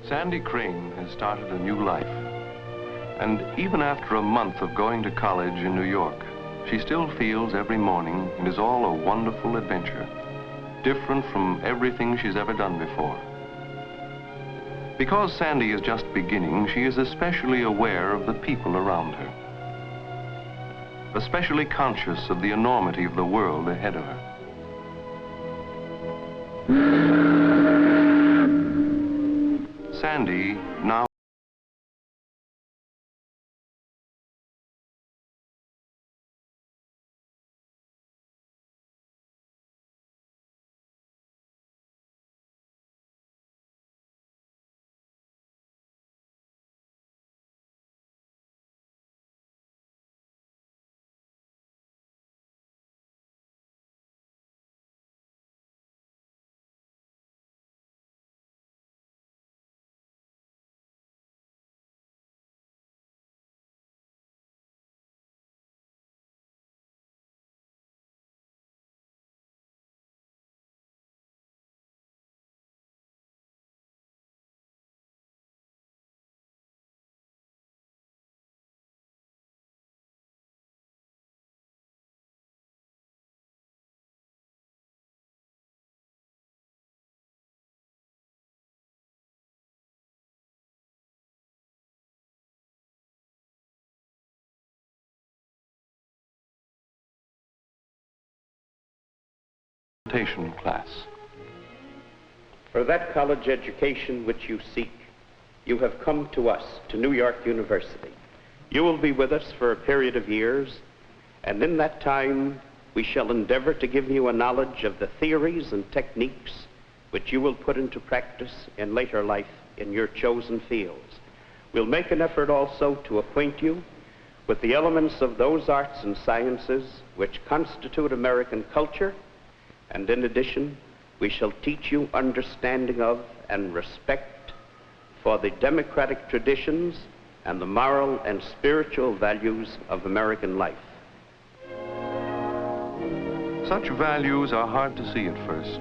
Sandy Cran has started a new life. And even after a month of going to college in New York, she still feels every morning it is all a wonderful adventure, different from everything she's ever done before. Because Sandy is just beginning, she is especially aware of the people around her, especially conscious of the enormity of the world ahead of her. Sandy now class. For that college education which you seek, you have come to us, to New York University. You will be with us for a period of years, and in that time, we shall endeavor to give you a knowledge of the theories and techniques which you will put into practice in later life in your chosen fields. We'll make an effort also to acquaint you with the elements of those arts and sciences which constitute American culture. And in addition, we shall teach you understanding of and respect for the democratic traditions and the moral and spiritual values of American life. Such values are hard to see at first.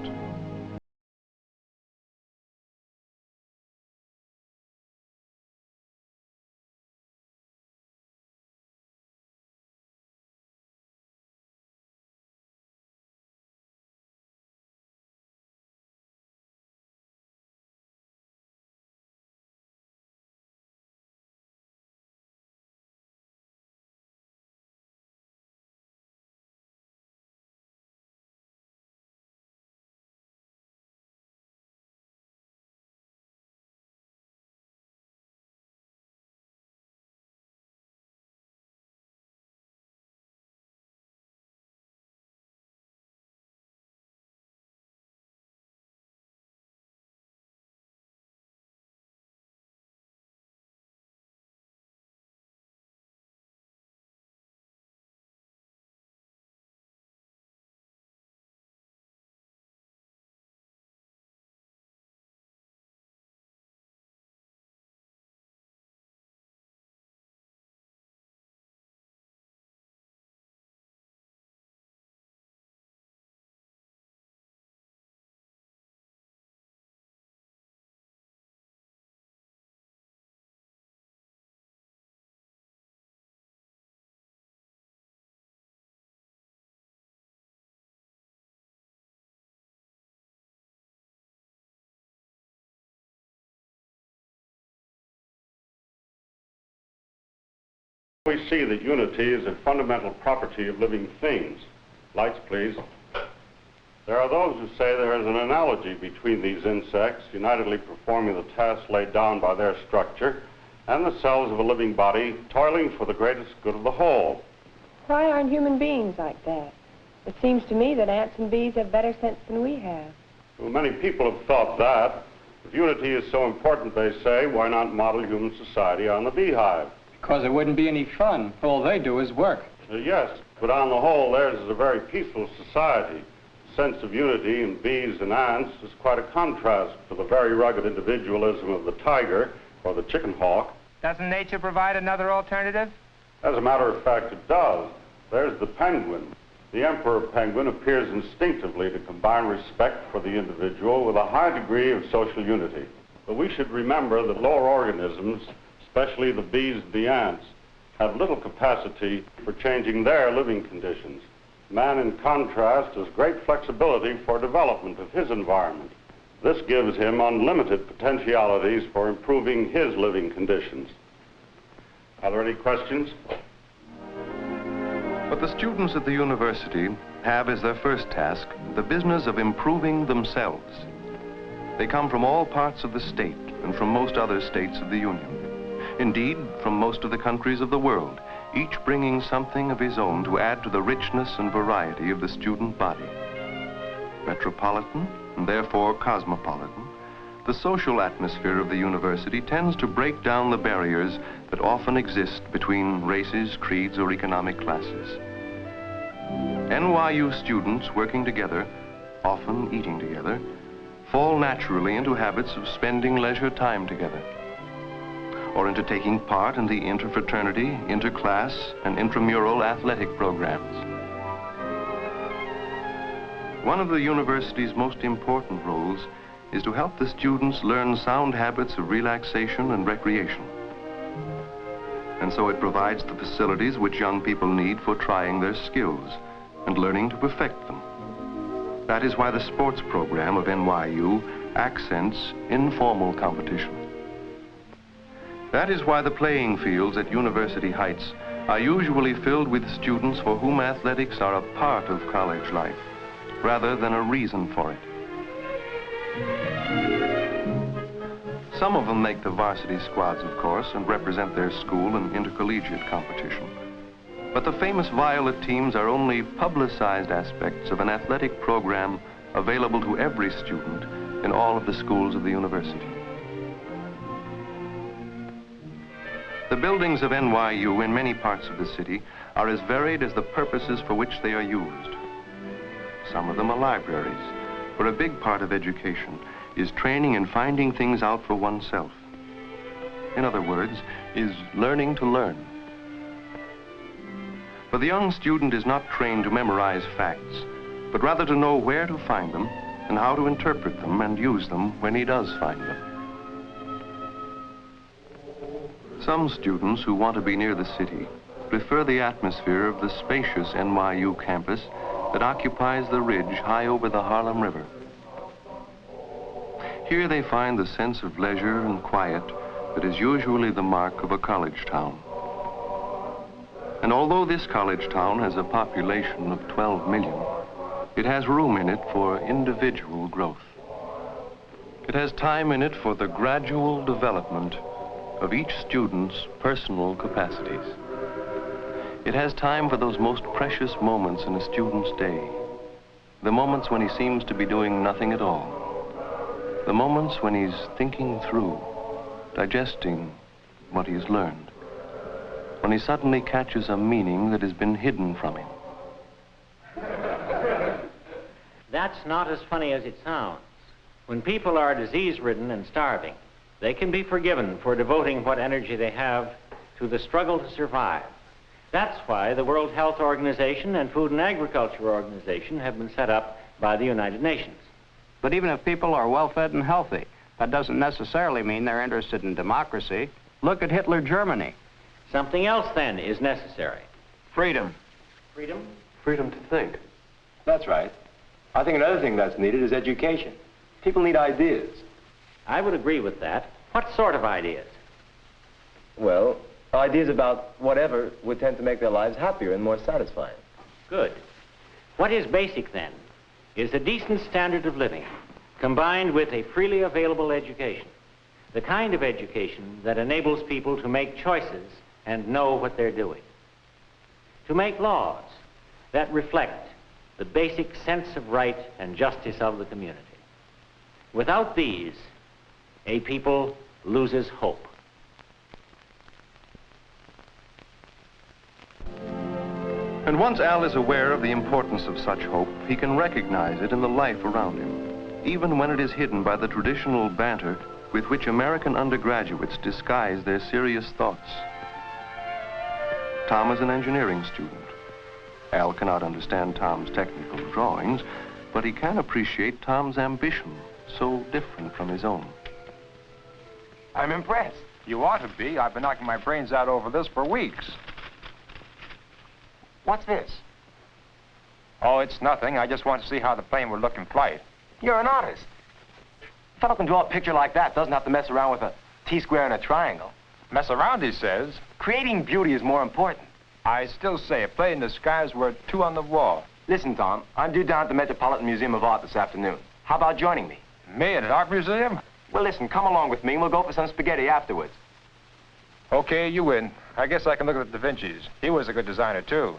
We see that unity is a fundamental property of living things. Lights, please. There are those who say there is an analogy between these insects, unitedly performing the task laid down by their structure, and the cells of a living body, toiling for the greatest good of the whole. Why aren't human beings like that? It seems to me that ants and bees have better sense than we have. Well, many people have thought that. If unity is so important, they say, why not model human society on the beehive? Because it wouldn't be any fun. All they do is work. Yes, but on the whole, theirs is a very peaceful society. The sense of unity in bees and ants is quite a contrast to the very rugged individualism of the tiger or the chicken hawk. Doesn't nature provide another alternative? As a matter of fact, it does. There's the penguin. The emperor penguin appears instinctively to combine respect for the individual with a high degree of social unity. But we should remember that lower organisms, especially the bees and the ants, have little capacity for changing their living conditions. Man, in contrast, has great flexibility for development of his environment. This gives him unlimited potentialities for improving his living conditions. Are there any questions? But the students at the university have as their first task the business of improving themselves. They come from all parts of the state and from most other states of the Union. Indeed, from most of the countries of the world, each bringing something of his own to add to the richness and variety of the student body. Metropolitan, and therefore cosmopolitan, the social atmosphere of the university tends to break down the barriers that often exist between races, creeds, or economic classes. NYU students working together, often eating together, fall naturally into habits of spending leisure time together, or into taking part in the interfraternity, interclass, and intramural athletic programs. One of the university's most important roles is to help the students learn sound habits of relaxation and recreation. And so it provides the facilities which young people need for trying their skills and learning to perfect them. That is why the sports program of NYU accents informal competition. That is why the playing fields at University Heights are usually filled with students for whom athletics are a part of college life, rather than a reason for it. Some of them make the varsity squads, of course, and represent their school in intercollegiate competition. But the famous Violet teams are only publicized aspects of an athletic program available to every student in all of the schools of the university. The buildings of NYU in many parts of the city are as varied as the purposes for which they are used. Some of them are libraries, where a big part of education is training in finding things out for oneself. In other words, is learning to learn. For the young student is not trained to memorize facts, but rather to know where to find them and how to interpret them and use them when he does find them. Some students who want to be near the city prefer the atmosphere of the spacious NYU campus that occupies the ridge high over the Harlem River. Here they find the sense of leisure and quiet that is usually the mark of a college town. And although this college town has a population of 12 million, it has room in it for individual growth. It has time in it for the gradual development of each student's personal capacities. It has time for those most precious moments in a student's day, the moments when he seems to be doing nothing at all, the moments when he's thinking through, digesting what he has learned, when he suddenly catches a meaning that has been hidden from him. That's not as funny as it sounds. When people are disease-ridden and starving, they can be forgiven for devoting what energy they have to the struggle to survive. That's why the World Health Organization and Food and Agriculture Organization have been set up by the United Nations. But even if people are well-fed and healthy, that doesn't necessarily mean they're interested in democracy. Look at Hitler Germany. Something else, then, is necessary. Freedom. Freedom? Freedom to think. That's right. I think another thing that's needed is education. People need ideas. I would agree with that. What sort of ideas? Well, ideas about whatever would tend to make their lives happier and more satisfying. Good. What is basic, then, is a decent standard of living, combined with a freely available education. The kind of education that enables people to make choices and know what they're doing. To make laws that reflect the basic sense of right and justice of the community. Without these, a people loses hope. And once Al is aware of the importance of such hope, he can recognize it in the life around him, even when it is hidden by the traditional banter with which American undergraduates disguise their serious thoughts. Tom is an engineering student. Al cannot understand Tom's technical drawings, but he can appreciate Tom's ambition, so different from his own. I'm impressed. You ought to be. I've been knocking my brains out over this for weeks. What's this? Oh, it's nothing. I just want to see how the plane would look in flight. You're an artist. A fellow can draw a picture like that, doesn't have to mess around with a T-square and a triangle. Mess around, he says. Creating beauty is more important. I still say a plane in the sky is worth 2 on the wall. Listen, Tom, I'm due down at the Metropolitan Museum of Art this afternoon. How about joining me? Me at an art museum? Well, listen, come along with me and we'll go for some spaghetti afterwards. Okay, you win. I guess I can look at the Da Vinci's. He was a good designer, too.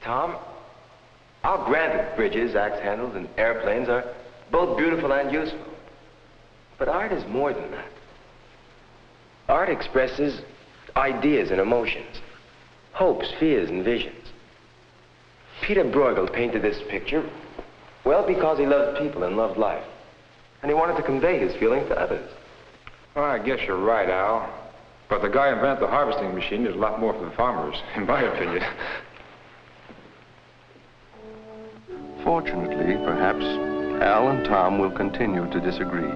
Tom, I'll grant that bridges, axe handles, and airplanes are both beautiful and useful. But art is more than that. Art expresses ideas and emotions, hopes, fears, and visions. Peter Bruegel painted this picture, well, because he loved people and loved life. And he wanted to convey his feelings to others. Well, I guess you're right, Al. But the guy who invented the harvesting machine did a lot more for the farmers, in my opinion. Fortunately, perhaps, Al and Tom will continue to disagree.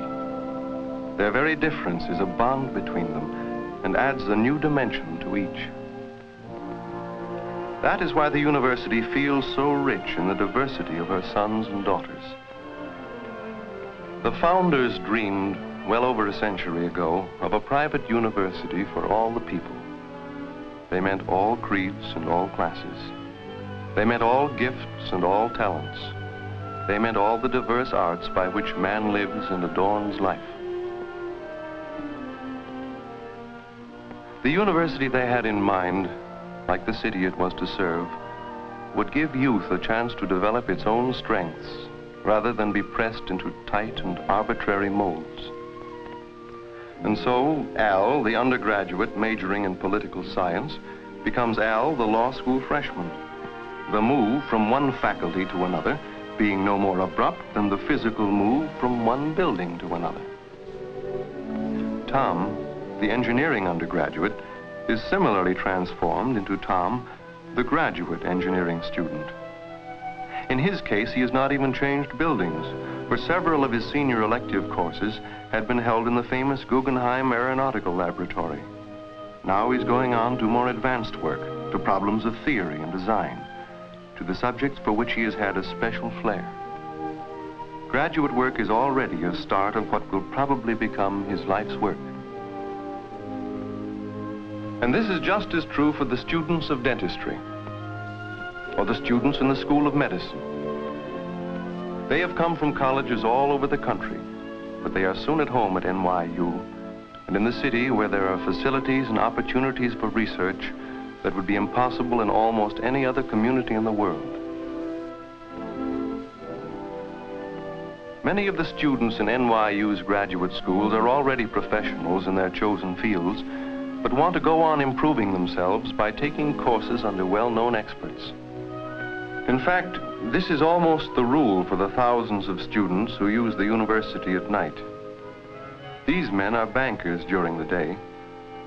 Their very difference is a bond between them and adds a new dimension to each. That is why the university feels so rich in the diversity of her sons and daughters. The founders dreamed, well over a century ago, of a private university for all the people. They meant all creeds and all classes. They meant all gifts and all talents. They meant all the diverse arts by which man lives and adorns life. The university they had in mind, like the city it was to serve, would give youth a chance to develop its own strengths rather than be pressed into tight and arbitrary molds. And so, Al, the undergraduate majoring in political science, becomes Al, the law school freshman. The move from one faculty to another being no more abrupt than the physical move from one building to another. Tom, the engineering undergraduate, is similarly transformed into Tom, the graduate engineering student. In his case, he has not even changed buildings, for several of his senior elective courses had been held in the famous Guggenheim Aeronautical Laboratory. Now he's going on to more advanced work, to problems of theory and design, to the subjects for which he has had a special flair. Graduate work is already a start of what will probably become his life's work. And this is just as true for the students of dentistry, or the students in the School of Medicine. They have come from colleges all over the country, but they are soon at home at NYU, and in the city where there are facilities and opportunities for research that would be impossible in almost any other community in the world. Many of the students in NYU's graduate schools are already professionals in their chosen fields, but want to go on improving themselves by taking courses under well-known experts. In fact, this is almost the rule for the thousands of students who use the university at night. These men are bankers during the day,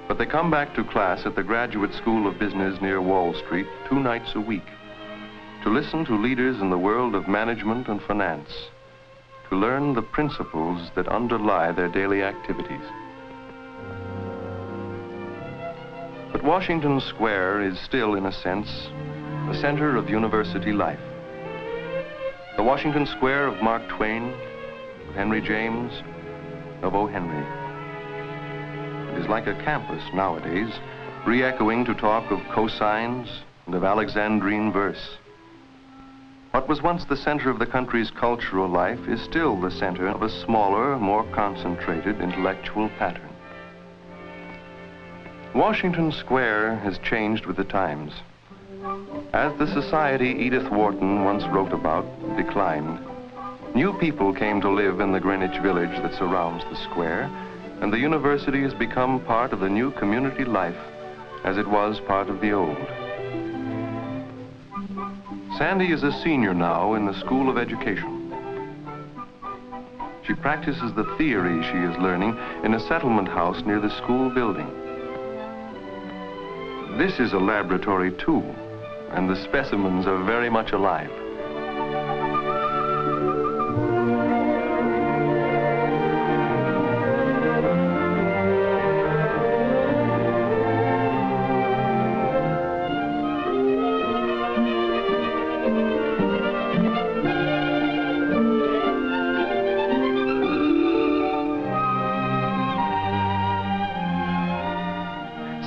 but they come back to class at the Graduate School of Business near Wall Street 2 nights a week to listen to leaders in the world of management and finance, to learn the principles that underlie their daily activities. But Washington Square is still, in a sense, the center of university life. The Washington Square of Mark Twain, of Henry James, of O. Henry. It is like a campus nowadays, re-echoing to talk of cosines and of Alexandrine verse. What was once the center of the country's cultural life is still the center of a smaller, more concentrated intellectual pattern. Washington Square has changed with the times. As the society Edith Wharton once wrote about declined, new people came to live in the Greenwich Village that surrounds the square, and the university has become part of the new community life as it was part of the old. Sandy is a senior now in the School of Education. She practices the theory she is learning in a settlement house near the school building. This is a laboratory too, and the specimens are very much alive.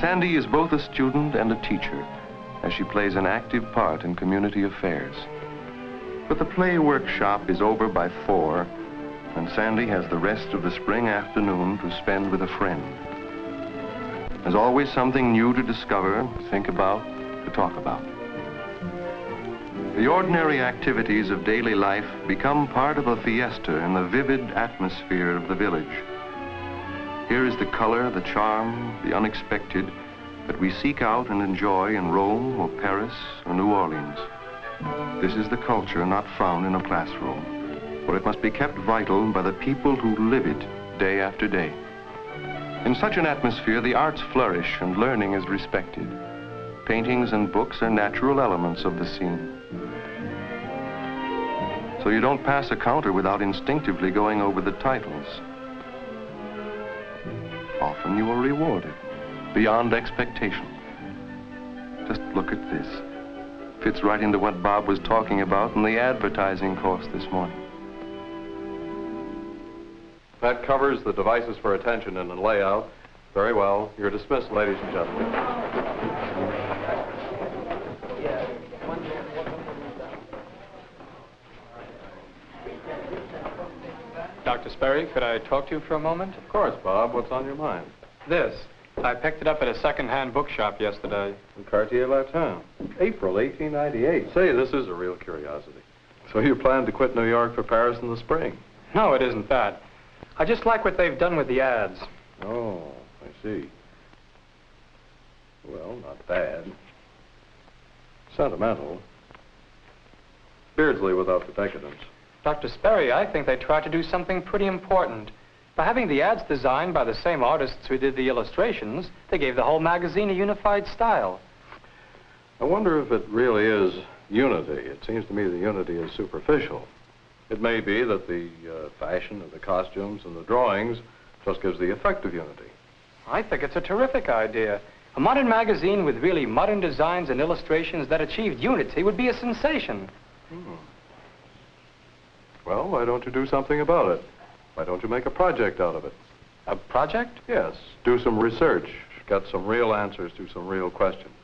Sandy is both a student and a teacher, as she plays an active part in community affairs. But the play workshop is over by 4, and Sandy has the rest of the spring afternoon to spend with a friend. There's always something new to discover, to think about, to talk about. The ordinary activities of daily life become part of a fiesta in the vivid atmosphere of the village. Here is the color, the charm, the unexpected that we seek out and enjoy in Rome or Paris or New Orleans. This is the culture not found in a classroom, for it must be kept vital by the people who live it day after day. In such an atmosphere, the arts flourish and learning is respected. Paintings and books are natural elements of the scene. So you don't pass a counter without instinctively going over the titles. Often you are rewarded beyond expectation. Just look at this. Fits right into what Bob was talking about in the advertising course this morning. That covers the devices for attention and the layout. Very well. You're dismissed, ladies and gentlemen. Dr. Sperry, could I talk to you for a moment? Of course, Bob. What's on your mind? This. I picked it up at a second-hand bookshop yesterday. In Cartier-Latin. April 1898. Say, this is a real curiosity. So you plan to quit New York for Paris in the spring? No, it isn't that. I just like what they've done with the ads. Oh, I see. Well, not bad. Sentimental. Beardsley without the decadence. Dr. Sperry, I think they tried to do something pretty important. By having the ads designed by the same artists who did the illustrations, they gave the whole magazine a unified style. I wonder if it really is unity. It seems to me the unity is superficial. It may be that the fashion of the costumes and the drawings just gives the effect of unity. I think it's a terrific idea. A modern magazine with really modern designs and illustrations that achieved unity would be a sensation. Well, why don't you do something about it? Why don't you make a project out of it? A project? Yes. Do some research. Get some real answers to some real questions.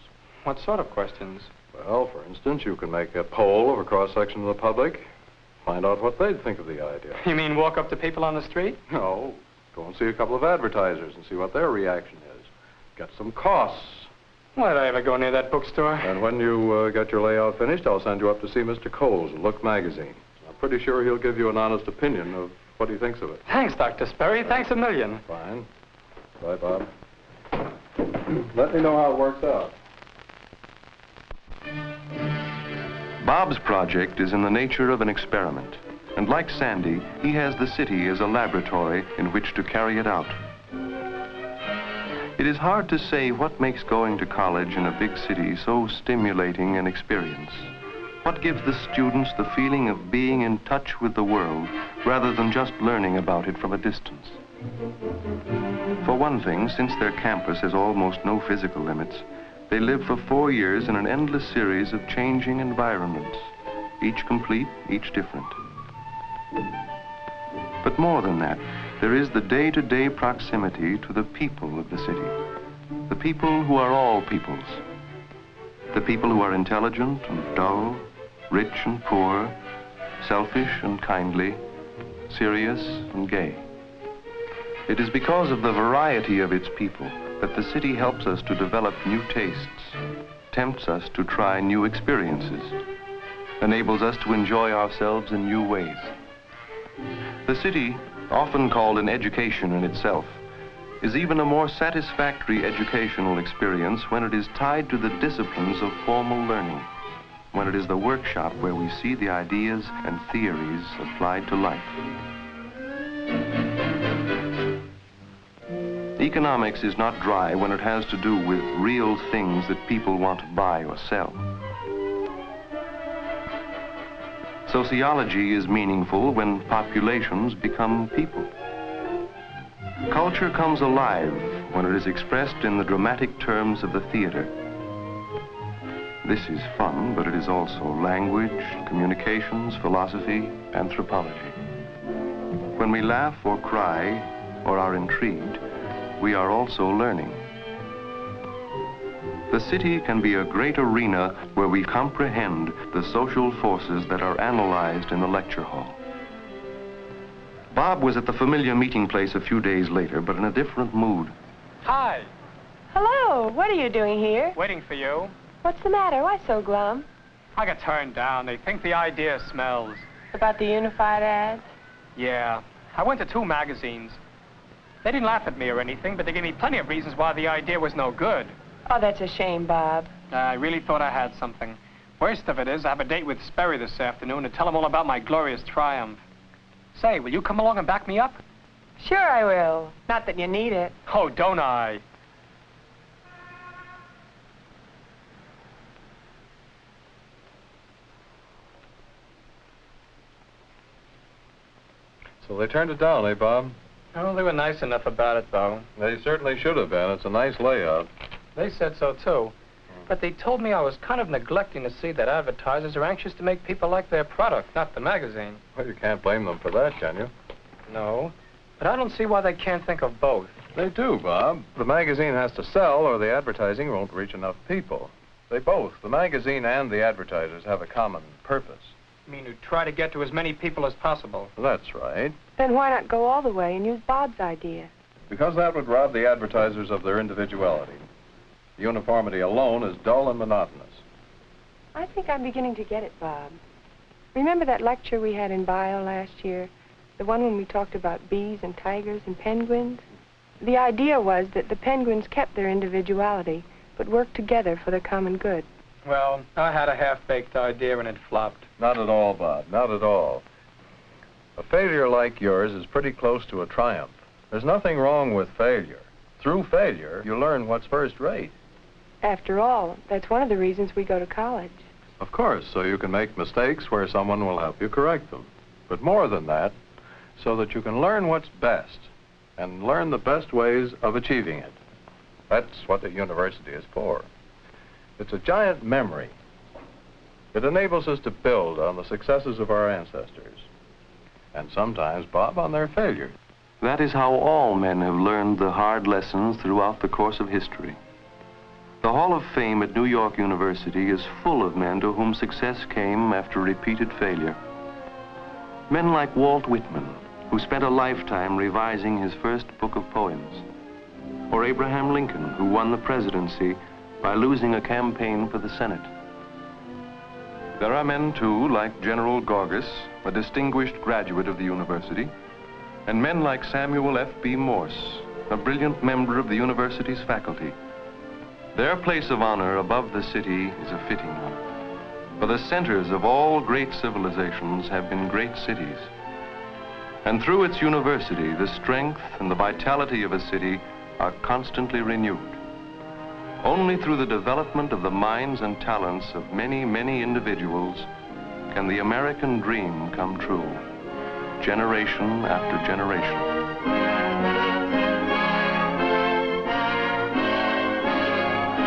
What sort of questions? Well, for instance, you can make a poll of a cross-section of the public. Find out what they'd think of the idea. You mean walk up to people on the street? No. Go and see a couple of advertisers and see what their reaction is. Get some costs. Why'd I ever go near that bookstore? And when you get your layout finished, I'll send you up to see Mr. Coles in Look magazine. I'm pretty sure he'll give you an honest opinion of what he thinks of it. Thanks, Dr. Sperry. Thanks a million. Fine. Bye, Bob. Let me know how it works out. Bob's project is in the nature of an experiment. And like Sandy, he has the city as a laboratory in which to carry it out. It is hard to say what makes going to college in a big city so stimulating an experience. What gives the students the feeling of being in touch with the world rather than just learning about it from a distance? For one thing, since their campus has almost no physical limits, they live for 4 years in an endless series of changing environments, each complete, each different. But more than that, there is the day-to-day proximity to the people of the city, the people who are all peoples, the people who are intelligent and dull, rich and poor, selfish and kindly, serious and gay. It is because of the variety of its people that the city helps us to develop new tastes, tempts us to try new experiences, enables us to enjoy ourselves in new ways. The city, often called an education in itself, is even a more satisfactory educational experience when it is tied to the disciplines of formal learning, when it is the workshop where we see the ideas and theories applied to life. Economics is not dry when it has to do with real things that people want to buy or sell. Sociology is meaningful when populations become people. Culture comes alive when it is expressed in the dramatic terms of the theater. This is fun, but it is also language, communications, philosophy, anthropology. When we laugh or cry or are intrigued, we are also learning. the city can be a great arena where we comprehend the social forces that are analyzed in the lecture hall. Bob was at the familiar meeting place a few days later, but in a different mood. Hi. Hello. What are you doing here? Waiting for you. What's the matter? Why so glum? I got turned down. They think the idea smells. About the unified ads? Yeah. I went to 2 magazines. They didn't laugh at me or anything, but they gave me plenty of reasons why the idea was no good. Oh, that's a shame, Bob. I really thought I had something. Worst of it is, I have a date with Sperry this afternoon to tell him all about my glorious triumph. Say, will you come along and back me up? Sure I will. Not that you need it. Oh, don't I? So they turned it down, eh, Bob? Oh, they were nice enough about it, though. They certainly should have been. It's a nice layout. They said so, too. But they told me I was kind of neglecting to see that advertisers are anxious to make people like their product, not the magazine. Well, you can't blame them for that, can you? No, but I don't see why they can't think of both. They do, Bob. The magazine has to sell or the advertising won't reach enough people. They both, the magazine and the advertisers, have a common purpose. You mean to try to get to as many people as possible? That's right. Then why not go all the way and use Bob's idea? Because that would rob the advertisers of their individuality. Uniformity alone is dull and monotonous. I think I'm beginning to get it, Bob. Remember that lecture we had in bio last year? The one when we talked about bees and tigers and penguins? The idea was that the penguins kept their individuality, but worked together for the common good. Well, I had a half-baked idea and it flopped. Not at all, Bob. Not at all. A failure like yours is pretty close to a triumph. There's nothing wrong with failure. Through failure, you learn what's first rate. After all, that's one of the reasons we go to college. Of course, so you can make mistakes where someone will help you correct them. But more than that, so that you can learn what's best and learn the best ways of achieving it. That's what the university is for. It's a giant memory. It enables us to build on the successes of our ancestors. And sometimes, Bob, on their failures. That is how all men have learned the hard lessons throughout the course of history. The Hall of Fame at New York University is full of men to whom success came after repeated failure. Men like Walt Whitman, who spent a lifetime revising his first book of poems. Or Abraham Lincoln, who won the presidency by losing a campaign for the Senate. There are men, too, like General Gorgas, a distinguished graduate of the university, and men like Samuel F.B. Morse, a brilliant member of the university's faculty. Their place of honor above the city is a fitting one. For the centers of all great civilizations have been great cities. And through its university, the strength and the vitality of a city are constantly renewed. Only through the development of the minds and talents of many, many individuals can the American dream come true, generation after generation.